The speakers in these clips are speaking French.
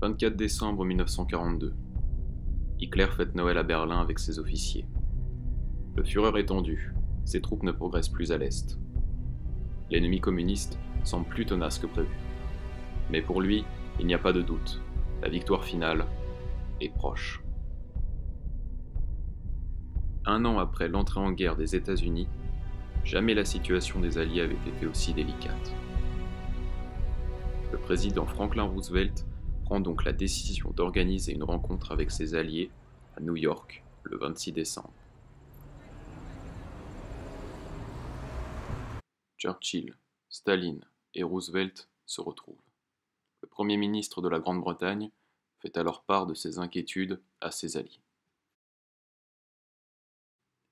24 décembre 1942. Hitler fête Noël à Berlin avec ses officiers. Le Führer est tendu, ses troupes ne progressent plus à l'est. L'ennemi communiste semble plus tenace que prévu. Mais pour lui, il n'y a pas de doute, la victoire finale est proche. Un an après l'entrée en guerre des États-Unis, jamais la situation des Alliés avait été aussi délicate. Le président Franklin Roosevelt prend donc la décision d'organiser une rencontre avec ses alliés à New York le 26 décembre. Churchill, Staline et Roosevelt se retrouvent. Le Premier ministre de la Grande-Bretagne fait alors part de ses inquiétudes à ses alliés.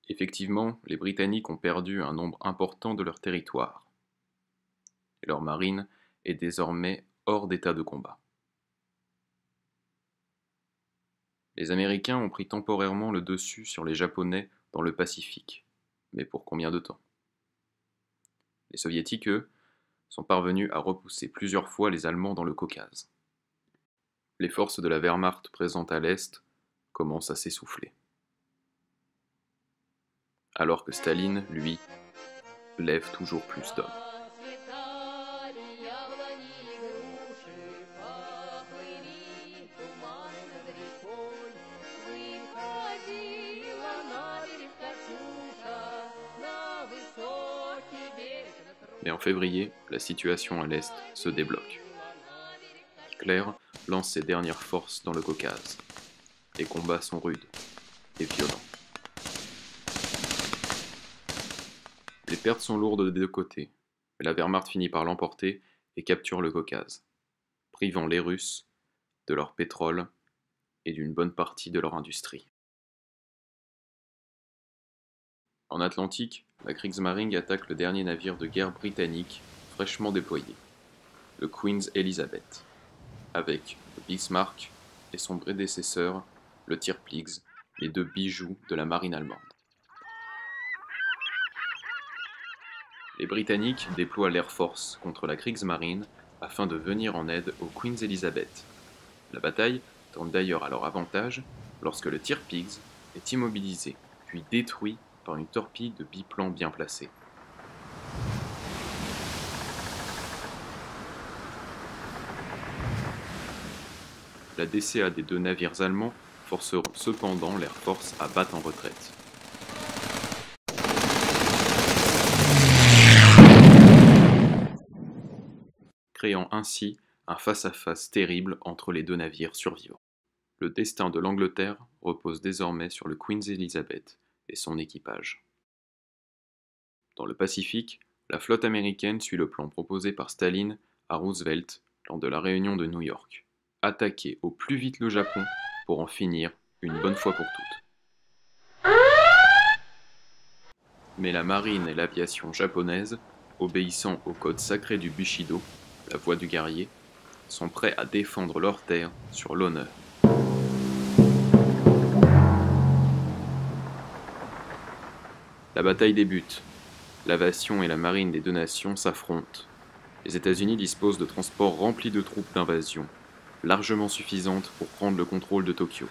Effectivement, les Britanniques ont perdu un nombre important de leur territoire, et leur marine est désormais hors d'état de combat. Les Américains ont pris temporairement le dessus sur les Japonais dans le Pacifique, mais pour combien de temps? Les Soviétiques, eux, sont parvenus à repousser plusieurs fois les Allemands dans le Caucase. Les forces de la Wehrmacht présentes à l'Est commencent à s'essouffler. Alors que Staline, lui, lève toujours plus d'hommes. Mais en février, la situation à l'Est se débloque. Hitler lance ses dernières forces dans le Caucase. Les combats sont rudes et violents. Les pertes sont lourdes des deux côtés, mais la Wehrmacht finit par l'emporter et capture le Caucase, privant les Russes de leur pétrole et d'une bonne partie de leur industrie. En Atlantique, la Kriegsmarine attaque le dernier navire de guerre britannique fraîchement déployé, le Queen Elizabeth, avec le Bismarck et son prédécesseur, le Tirpitz, les deux bijoux de la marine allemande. Les Britanniques déploient l'Air Force contre la Kriegsmarine afin de venir en aide au Queen Elizabeth. La bataille tourne d'ailleurs à leur avantage lorsque le Tirpitz est immobilisé, puis détruit par une torpille de biplan bien placée. La DCA des deux navires allemands forceront cependant l'Air Force à battre en retraite. Créant ainsi un face-à-face terrible entre les deux navires survivants. Le destin de l'Angleterre repose désormais sur le Queen Elizabeth et son équipage. Dans le Pacifique, la flotte américaine suit le plan proposé par Staline à Roosevelt lors de la réunion de New York. Attaquer au plus vite le Japon pour en finir une bonne fois pour toutes. Mais la marine et l'aviation japonaise, obéissant au code sacré du Bushido, la voie du guerrier, sont prêts à défendre leur terre sur l'honneur. La bataille débute. L'aviation et la marine des deux nations s'affrontent. Les États-Unis disposent de transports remplis de troupes d'invasion, largement suffisantes pour prendre le contrôle de Tokyo.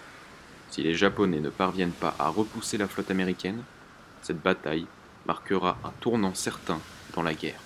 Si les Japonais ne parviennent pas à repousser la flotte américaine, cette bataille marquera un tournant certain dans la guerre.